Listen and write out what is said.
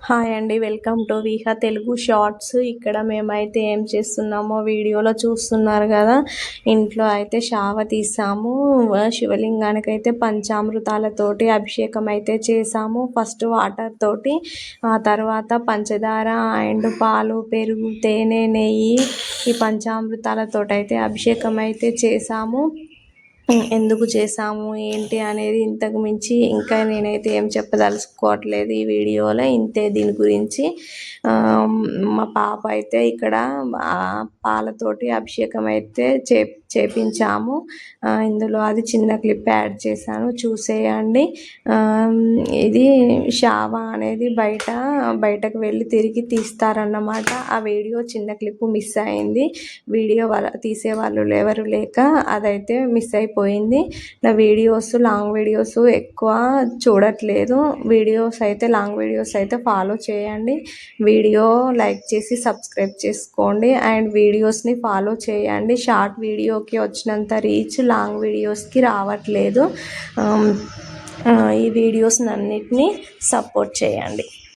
Hi అండి, welcome to Viha Telugu shorts. ఇక్కడ మేమైతే ఏం చేస్తున్నామో వీడియోలో చూస్తున్నారు కదా. ఇంట్లో అయితే షావ తీసాము. శివలింగానికి అయితే పంచామృతాలతోటి అభిషేకం అయితే చేసాము. ఫస్ట్ వాటర్ తోటి, ఆ తర్వాత పంచదార అండ్ పాలు, పెరుగు, తేనె, నెయ్యి, ఈ పంచామృతాలతోటి అయితే అభిషేకం అయితే చేసాము. ఎందుకు చేసాము ఏంటి అనేది ఇంతకు మించి ఇంకా నేనైతే ఏం చెప్పదలుచుకోవట్లేదు ఈ వీడియోలో. ఇంతే దీని గురించి. మా పాప అయితే ఇక్కడ పాలతోటి అభిషేకం అయితే చేపించాము. ఇందులో అది చిన్న క్లిప్ యాడ్ చేశాను, చూసేయండి. ఇది షావ అనేది బయటకు వెళ్ళి తిరిగి తీస్తారన్నమాట. ఆ వీడియో చిన్న క్లిప్ మిస్ అయింది. వీడియో తీసేవాళ్ళు ఎవరు లేక అదైతే మిస్ అయిపోయింది. నా వీడియోస్ లాంగ్ వీడియోస్ ఎక్కువ చూడట్లేదు. లాంగ్ వీడియోస్ అయితే ఫాలో చేయండి. వీడియో లైక్ చేసి సబ్స్క్రైబ్ చేసుకోండి అండ్ వీడియోస్ని ఫాలో చేయండి. షార్ట్ వీడియోకి వచ్చినంత రీచ్ లాంగ్ వీడియోస్కి రావట్లేదు. ఈ వీడియోస్ అన్నిటినీ సపోర్ట్ చేయండి.